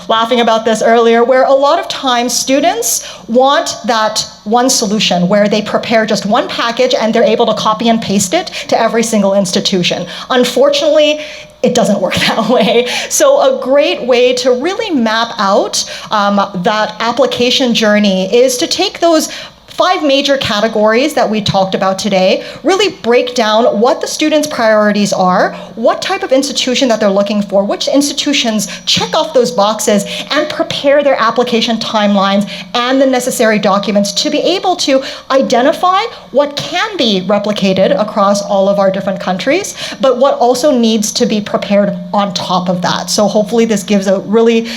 laughing about this earlier, where a lot of times students want that one solution where they prepare just one package and they're able to copy and paste it to every single institution. Unfortunately, it doesn't work that way. So a great way to really map out that application journey is to take those 5 major categories that we talked about today really break down what the students' priorities are, what type of institution that they're looking for, which institutions check off those boxes, and prepare their application timelines and the necessary documents to be able to identify what can be replicated across all of our different countries, but what also needs to be prepared on top of that. So hopefully this gives a really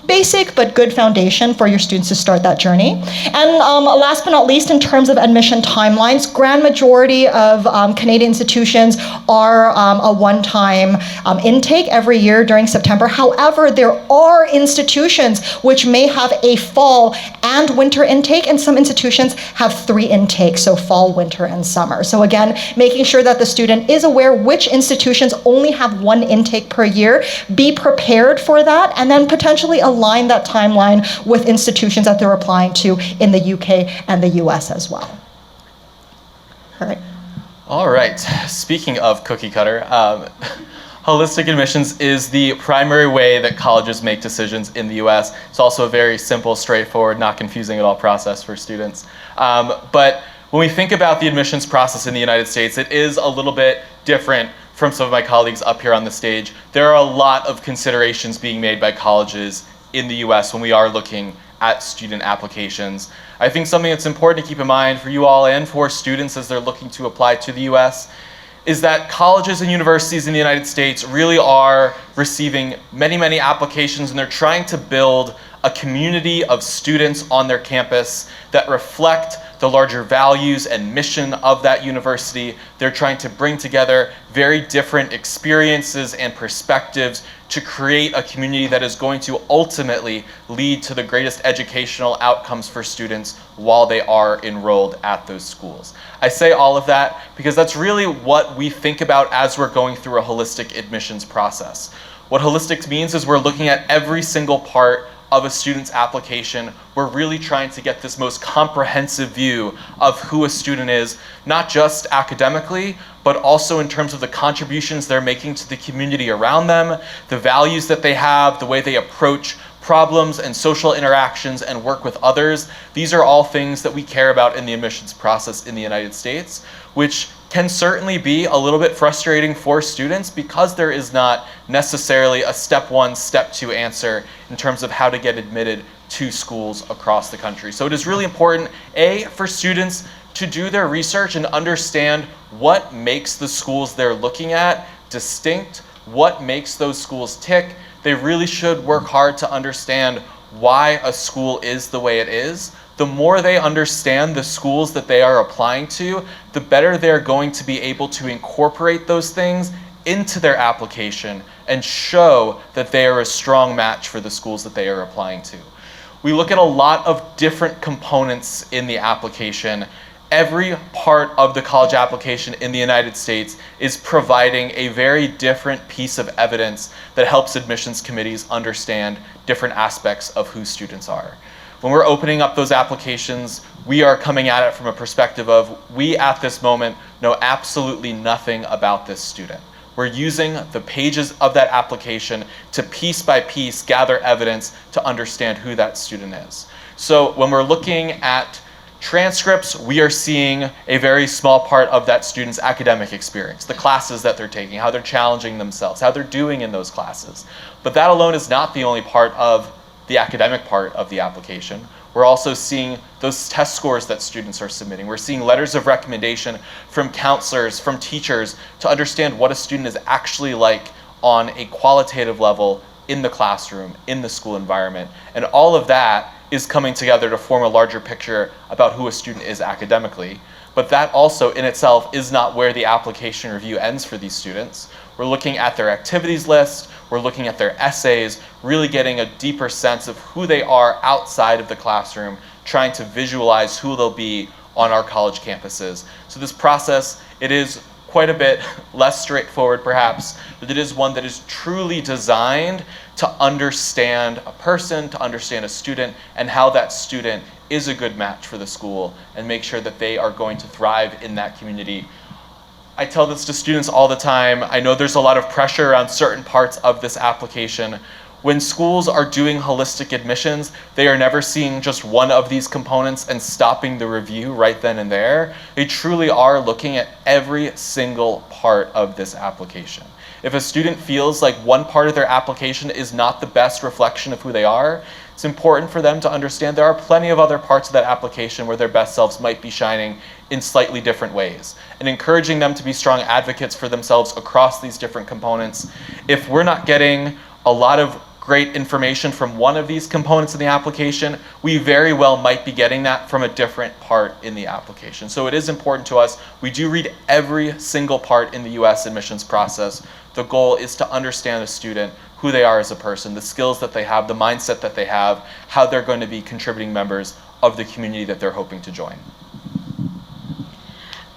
basic but good foundation for your students to start that journey. And last but not least, in terms of admission timelines, grand majority of Canadian institutions are a one-time intake every year during September. However, there are institutions which may have a fall and winter intake, and some institutions have 3 intakes, so fall, winter, and summer. So again, making sure that the student is aware which institutions only have 1 intake per year, be prepared for that, and then potentially align that timeline with institutions that they're applying to in the UK and the US as well. All right. All right. Speaking of cookie cutter, holistic admissions is the primary way that colleges make decisions in the US. It's also a very simple, straightforward, not confusing at all process for students. But when we think about the admissions process in the United States, it is a little bit different from some of my colleagues up here on the stage. There are a lot of considerations being made by colleges in the US when we are looking at student applications. I think something that's important to keep in mind for you all and for students as they're looking to apply to the US is that colleges and universities in the United States really are receiving many, many applications, and they're trying to build a community of students on their campus that reflect the larger values and mission of that university. They're trying to bring together very different experiences and perspectives to create a community that is going to ultimately lead to the greatest educational outcomes for students while they are enrolled at those schools. I say all of that because that's really what we think about as we're going through a holistic admissions process. What holistic means is we're looking at every single part of a student's application. We're really trying to get this most comprehensive view of who a student is, not just academically, but also in terms of the contributions they're making to the community around them, the values that they have, the way they approach problems and social interactions and work with others. These are all things that we care about in the admissions process in the United States, which can certainly be a little bit frustrating for students because there is not necessarily a step 1, step 2 answer in terms of how to get admitted to schools across the country. So it is really important, A, for students to do their research and understand what makes the schools they're looking at distinct, what makes those schools tick. They really should work hard to understand why a school is the way it is. The more they understand the schools that they are applying to, the better they're going to be able to incorporate those things into their application and show that they are a strong match for the schools that they are applying to. We look at a lot of different components in the application. Every part of the college application in the United States is providing a very different piece of evidence that helps admissions committees understand different aspects of who students are. When we're opening up those applications, we are coming at it from a perspective of we at this moment know absolutely nothing about this student. We're using the pages of that application to piece by piece gather evidence to understand who that student is. So when we're looking at transcripts, we are seeing a very small part of that student's academic experience, the classes that they're taking, how they're challenging themselves, how they're doing in those classes. But that alone is not the only part of the academic part of the application. We're also seeing those test scores that students are submitting. We're seeing letters of recommendation from counselors, from teachers, to understand what a student is actually like on a qualitative level in the classroom, in the school environment. And all of that is coming together to form a larger picture about who a student is academically. But that also in itself is not where the application review ends for these students. We're looking at their activities list, we're looking at their essays, really getting a deeper sense of who they are outside of the classroom, trying to visualize who they'll be on our college campuses. So this process, it is quite a bit less straightforward perhaps, but it is one that is truly designed to understand a person, to understand a student, and how that student is a good match for the school, and make sure that they are going to thrive in that community. I tell this to students all the time. I know there's a lot of pressure on certain parts of this application. When schools are doing holistic admissions, they are never seeing just one of these components and stopping the review right then and there. They truly are looking at every single part of this application. If a student feels like one part of their application is not the best reflection of who they are, it's important for them to understand there are plenty of other parts of that application where their best selves might be shining in slightly different ways, and encouraging them to be strong advocates for themselves across these different components. If we're not getting a lot of great information from one of these components in the application, we very well might be getting that from a different part in the application. So it is important to us. We do read every single part in the US admissions process. The goal is to understand a student, who they are as a person, the skills that they have, the mindset that they have, how they're going to be contributing members of the community that they're hoping to join.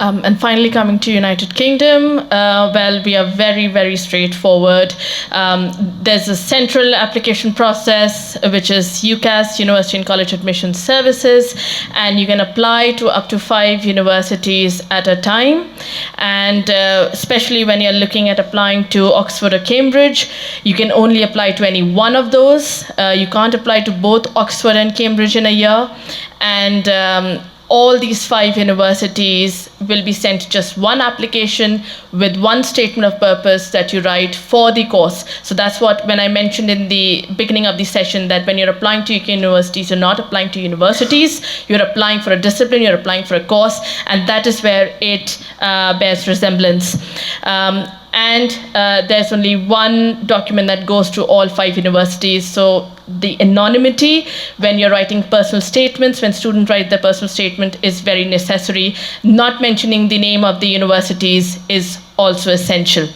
And finally, coming to United Kingdom, well, we are very, very straightforward. There's a central application process, which is UCAS, University and College Admission Services, and you can apply to up to 5 universities at a time. And especially when you're looking at applying to Oxford or Cambridge, you can only apply to any one of those. You can't apply to both Oxford and Cambridge in a year. And all these 5 universities will be sent just one application with one statement of purpose that you write for the course. So that's what, when I mentioned in the beginning of the session, that when you're applying to UK universities, you're not applying to universities, you're applying for a discipline, you're applying for a course, and that is where it bears resemblance. And there's only one document that goes to all 5 universities. So the anonymity when you're writing personal statements, when students write their personal statement, is very necessary. Not mentioning the name of the universities is also essential.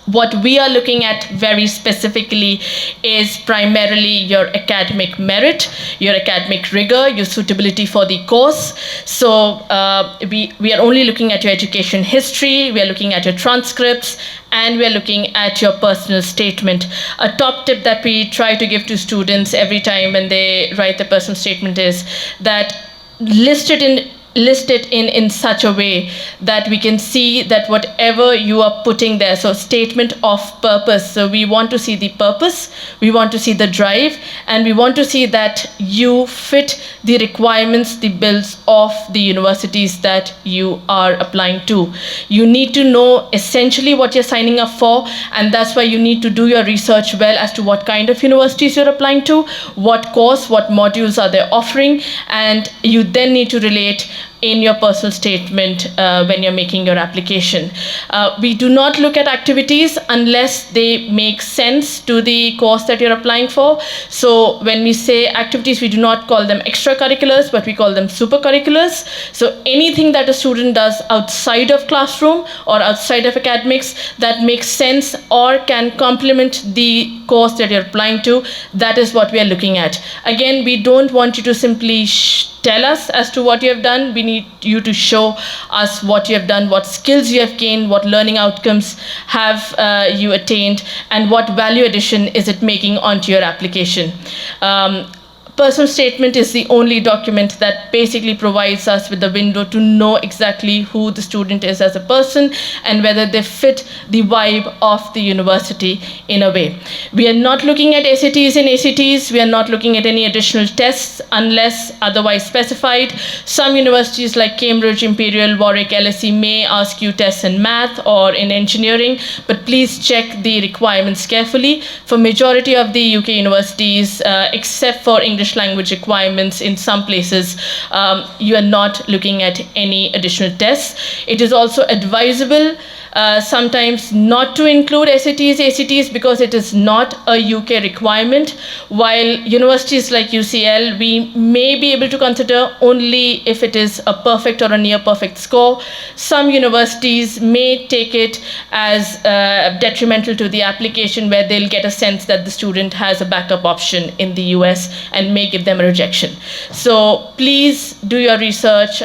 What we are looking at very specifically is primarily your academic merit, your academic rigor, your suitability for the course. So we are only looking at your education history, we are looking at your transcripts, and we are looking at your personal statement. A top tip that we try to give to students every time when they write their personal statement is that list it in such a way that we can see that whatever you are putting there, so statement of purpose, so we want to see the purpose, we want to see the drive, and we want to see that you fit the requirements, the bills of the universities that you are applying to. You need to know essentially what you're signing up for, and that's why you need to do your research well as to what kind of universities you're applying to, what course, what modules are they offering, and you then need to relate in your personal statement when you're making your application. We do not look at activities unless they make sense to the course that you're applying for. So when we say activities, we do not call them extracurriculars, but we call them supercurriculars. So anything that a student does outside of classroom or outside of academics that makes sense or can complement the course that you're applying to, that is what we are looking at. Again, we don't want you to simply tell us as to what you have done. We need you to show us what you have done, what skills you have gained, what learning outcomes have you attained, and what value addition is it making onto your application. Personal statement is the only document that basically provides us with the window to know exactly who the student is as a person and whether they fit the vibe of the university in a way. We are not looking at SATs and ACTs. We are not looking at any additional tests unless otherwise specified. Some universities like Cambridge, Imperial, Warwick, LSE may ask you tests in math or in engineering, but please check the requirements carefully. For majority of the UK universities, except for English language requirements in some places, you are not looking at any additional tests. It is also advisable sometimes not to include SATs, ACTs because it is not a UK requirement. While universities like UCL, we may be able to consider only if it is a perfect or a near perfect score. Some universities may take it as detrimental to the application, where they'll get a sense that the student has a backup option in the US and may give them a rejection. So please do your research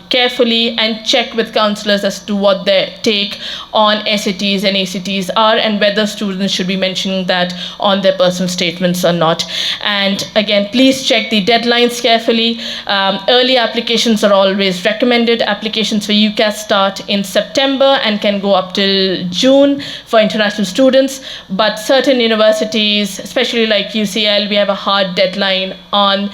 carefully and check with counselors as to what their take take on SATs and ACTs are, and whether students should be mentioning that on their personal statements or not. And again, please check the deadlines carefully. Early applications are always recommended. Applications for UCAS start in September and can go up till June for international students. But certain universities, especially like UCL, we have a hard deadline on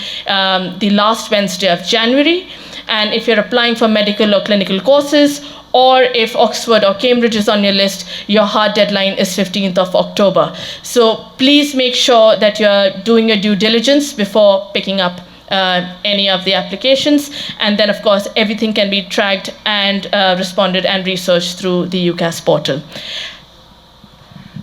the last Wednesday of January. And if you're applying for medical or clinical courses, or if Oxford or Cambridge is on your list, your hard deadline is 15th of October. So please make sure that you're doing your due diligence before picking up any of the applications. And then, of course, everything can be tracked and responded and researched through the UCAS portal.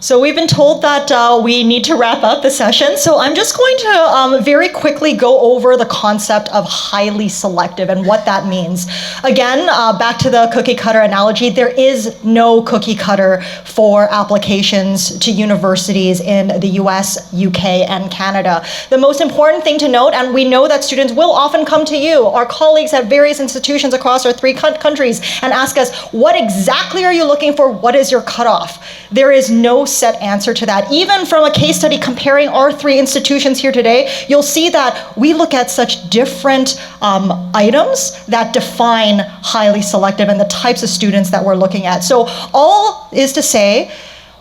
So we've been told that we need to wrap up the session. So I'm just going to very quickly go over the concept of highly selective and what that means. Again, back to the cookie cutter analogy, there is no cookie cutter for applications to universities in the US, UK, and Canada. The most important thing to note, and we know that students will often come to you, our colleagues at various institutions across our 3 countries, and ask us, what exactly are you looking for? What is your cutoff? There is no set answer to that. Even from a case study comparing our 3 institutions here today, you'll see that we look at such different items that define highly selective and the types of students that we're looking at. So all is to say,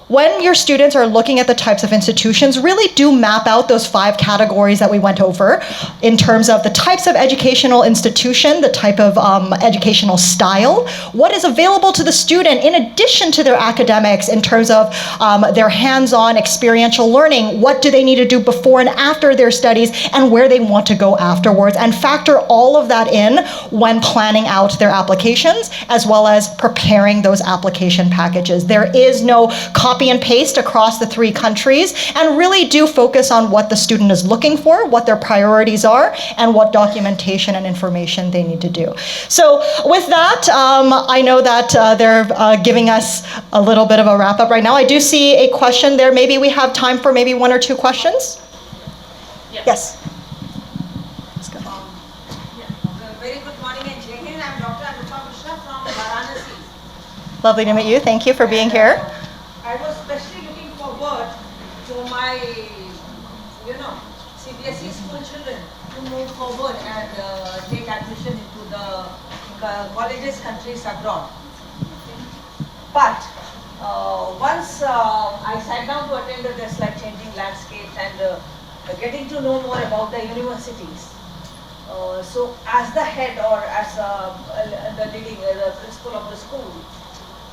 when your students are looking at the types of institutions, really do map out those 5 categories that we went over in terms of the types of educational institution, the type of educational style, what is available to the student in addition to their academics in terms of their hands-on experiential learning, what do they need to do before and after their studies, and where they want to go afterwards, and factor all of that in when planning out their applications, as well as preparing those application packages. There is no copy and paste across the 3 countries, and really do focus on what the student is looking for, what their priorities are, and what documentation and information they need to do. So with that, I know that they're giving us a little bit of a wrap up right now. I do see a question there. Maybe we have time for maybe 1 or 2 questions? Yeah. Yes. Very good morning and Jai Hind. I'm Dr. Anupam Mishra from Varanasi. Lovely to meet you. Thank you for being here. I was especially looking forward to my, CBSE school children to move forward and take admission into the colleges, countries abroad. But once I sat down to attend the like changing landscapes and getting to know more about the universities. So as the head or as the leading, the principal of the school,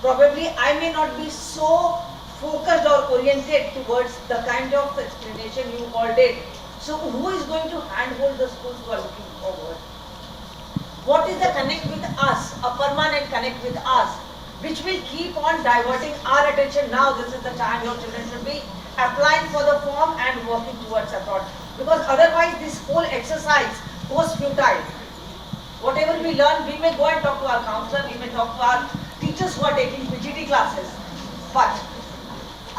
probably I may not be so focused or oriented towards the kind of explanation you all did. So who is going to handhold the schools who are looking forward? What is the connect with us, a permanent connect with us, which will keep on diverting our attention now? This is the time your children should be applying for the form and working towards abroad. Because otherwise this whole exercise goes futile. Whatever we learn, we may go and talk to our counselor, we may talk to our teachers who are taking PGT classes, but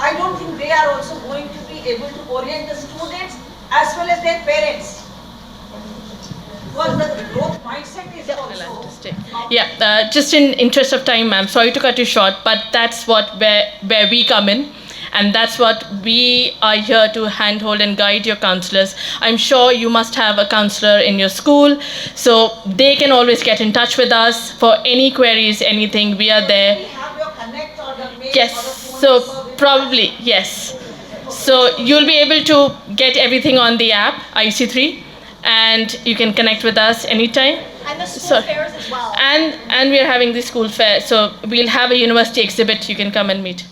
I don't think they are also going to be able to orient the students as well as their parents. Because the growth mindset is also... Yeah, just in interest of time, ma'am, sorry to cut you short, but that's where we come in. And that's what we are here to handhold and guide your counselors. I'm sure you must have a counselor in your school, so they can always get in touch with us for any queries, anything. We are there. Do we have your connect or the mail Yes, or the phone so number with probably, yes. So you'll be able to get everything on the app, IC3, and you can connect with us anytime. And the school fairs as well. And we are having the school fair, so we'll have a university exhibit. You can come and meet.